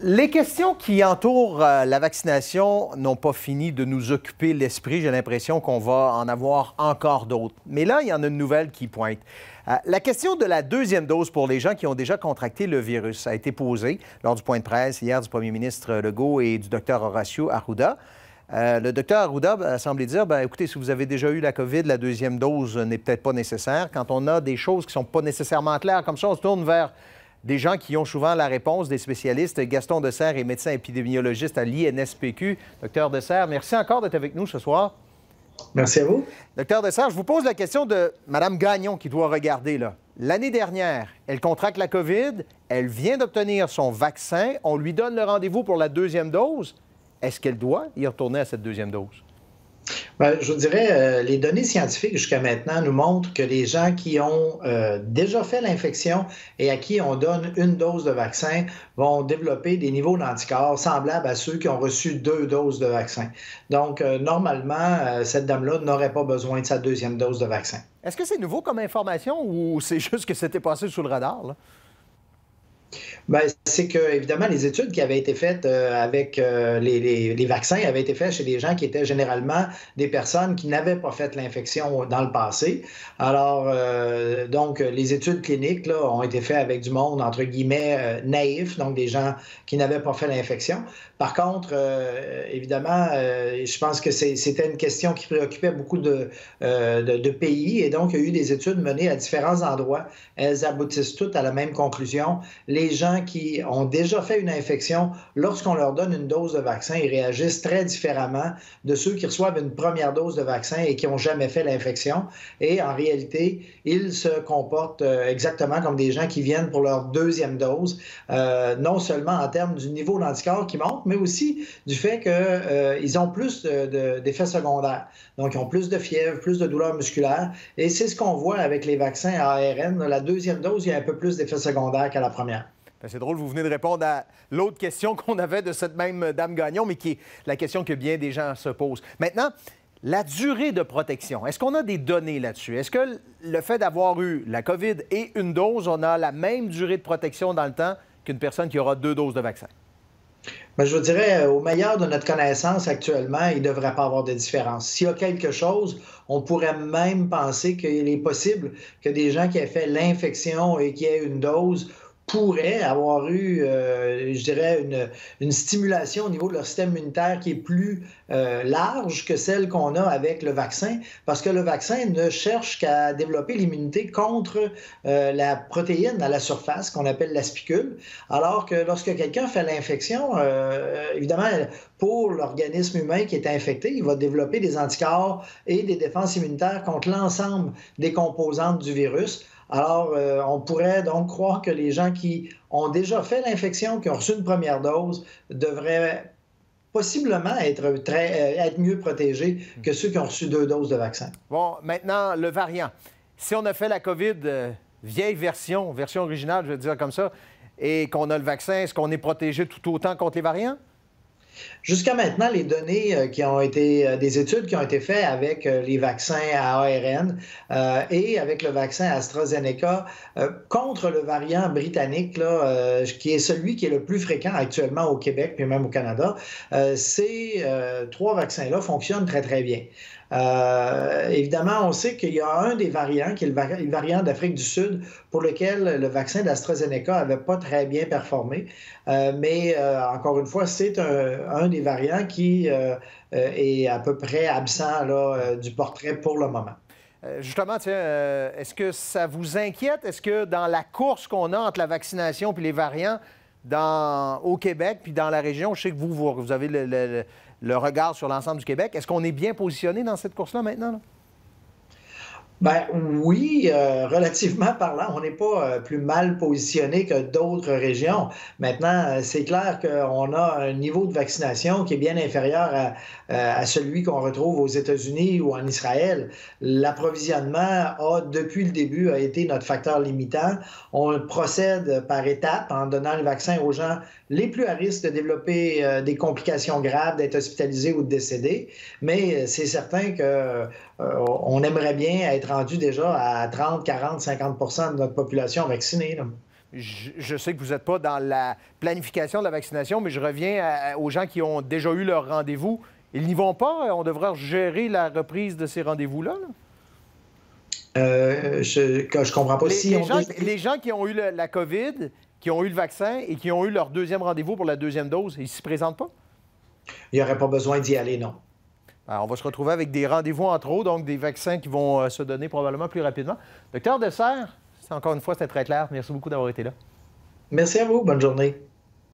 Les questions qui entourent la vaccination n'ont pas fini de nous occuper l'esprit. J'ai l'impression qu'on va en avoir encore d'autres. Mais là, il y en a une nouvelle qui pointe. La question de la deuxième dose pour les gens qui ont déjà contracté le virus a été posée lors du point de presse hier du premier ministre Legault et du docteur Horacio Arruda. Le docteur Arruda a semblé dire, écoutez, si vous avez déjà eu la COVID, la deuxième dose n'est peut-être pas nécessaire. Quand on a des choses qui ne sont pas nécessairement claires comme ça, on se tourne vers des gens qui ont souvent la réponse, des spécialistes. Gaston Dessert est médecin épidémiologiste à l'INSPQ. Docteur Dessert, merci encore d'être avec nous ce soir. Merci à vous. Docteur Dessert, je vous pose la question de Mme Gagnon qui doit regarder là. L'année dernière, elle contracte la COVID, elle vient d'obtenir son vaccin, on lui donne le rendez-vous pour la deuxième dose. Est-ce qu'elle doit y retourner à cette deuxième dose? Bien, je vous dirais, les données scientifiques jusqu'à maintenant nous montrent que les gens qui ont déjà fait l'infection et à qui on donne une dose de vaccin vont développer des niveaux d'anticorps semblables à ceux qui ont reçu 2 doses de vaccin. Donc, normalement, cette dame-là n'aurait pas besoin de sa deuxième dose de vaccin. Est-ce que c'est nouveau comme information ou c'est juste que c'était passé sous le radar, là? Bien, c'est que, évidemment, les études qui avaient été faites avec les vaccins avaient été faites chez des gens qui étaient généralement des personnes qui n'avaient pas fait l'infection dans le passé. Alors, donc, les études cliniques là, ont été faites avec du monde, entre guillemets, naïf, donc des gens qui n'avaient pas fait l'infection. Par contre, évidemment, je pense que c'était une question qui préoccupait beaucoup de pays et donc il y a eu des études menées à différents endroits. Elles aboutissent toutes à la même conclusion. Les gens qui ont déjà fait une infection, lorsqu'on leur donne une dose de vaccin, ils réagissent très différemment de ceux qui reçoivent une première dose de vaccin et qui n'ont jamais fait l'infection. Et en réalité, ils se comportent exactement comme des gens qui viennent pour leur deuxième dose, non seulement en termes du niveau d'anticorps qui monte, mais aussi du fait qu'ils ont plus d'effets secondaires. Donc, ils ont plus de fièvre, plus de douleurs musculaires. Et c'est ce qu'on voit avec les vaccins à ARN. La deuxième dose, il y a un peu plus d'effets secondaires qu'à la première. C'est drôle, vous venez de répondre à l'autre question qu'on avait de cette même dame Gagnon, mais qui est la question que bien des gens se posent. Maintenant, la durée de protection, est-ce qu'on a des données là-dessus? Est-ce que le fait d'avoir eu la COVID et une dose, on a la même durée de protection dans le temps qu'une personne qui aura 2 doses de vaccin? Bien, je vous dirais, au meilleur de notre connaissance actuellement, il ne devrait pas avoir de différence. S'il y a quelque chose, on pourrait même penser qu'il est possible que des gens qui aient fait l'infection et qui aient une dose pourraient avoir eu, je dirais, une stimulation au niveau de leur système immunitaire qui est plus large que celle qu'on a avec le vaccin, parce que le vaccin ne cherche qu'à développer l'immunité contre la protéine à la surface, qu'on appelle la spicule, alors que lorsque quelqu'un fait l'infection, évidemment, pour l'organisme humain qui est infecté, il va développer des anticorps et des défenses immunitaires contre l'ensemble des composantes du virus. Alors, on pourrait donc croire que les gens qui ont déjà fait l'infection, qui ont reçu une première dose, devraient possiblement être mieux protégés que ceux qui ont reçu 2 doses de vaccin. Bon, maintenant, le variant. Si on a fait la COVID vieille version originale, je vais dire comme ça, et qu'on a le vaccin, est-ce qu'on est protégé tout autant contre les variants? Jusqu'à maintenant, les données qui ont été, des études qui ont été faites avec les vaccins à ARN et avec le vaccin AstraZeneca contre le variant britannique, là, qui est celui qui est le plus fréquent actuellement au Québec, puis même au Canada, ces 3 vaccins-là fonctionnent très, très bien. Évidemment, on sait qu'il y a un des variants, qui est le variant d'Afrique du Sud, pour lequel le vaccin d'AstraZeneca n'avait pas très bien performé. Mais encore une fois, c'est un des variants qui est à peu près absent là, du portrait pour le moment. Justement, est-ce que ça vous inquiète? Est-ce que dans la course qu'on a entre la vaccination et les variants au Québec puis dans la région, je sais que vous avez le regard sur l'ensemble du Québec, est-ce qu'on est bien positionné dans cette course-là maintenant, là? Ben oui, relativement parlant, on n'est pas plus mal positionné que d'autres régions. Maintenant, c'est clair qu'on a un niveau de vaccination qui est bien inférieur à celui qu'on retrouve aux États-Unis ou en Israël. L'approvisionnement depuis le début, a été notre facteur limitant. On procède par étapes en donnant le vaccin aux gens les plus à risque de développer des complications graves, d'être hospitalisés ou de décéder. Mais c'est certain qu'on aimerait bien être rendu déjà à 30, 40, 50 % de notre population vaccinée, là. je sais que vous n'êtes pas dans la planification de la vaccination, mais je reviens aux gens qui ont déjà eu leur rendez-vous. Ils n'y vont pas? On devrait gérer la reprise de ces rendez-vous-là? Je comprends pas si les gens qui ont eu la COVID, qui ont eu le vaccin et qui ont eu leur deuxième rendez-vous pour la deuxième dose, ils ne s'y présentent pas? Il n'y aurait pas besoin d'y aller, non. Alors, on va se retrouver avec des rendez-vous en trop, donc des vaccins qui vont se donner probablement plus rapidement. Docteur Dessert, encore une fois, c'était très clair. Merci beaucoup d'avoir été là. Merci à vous. Bonne journée.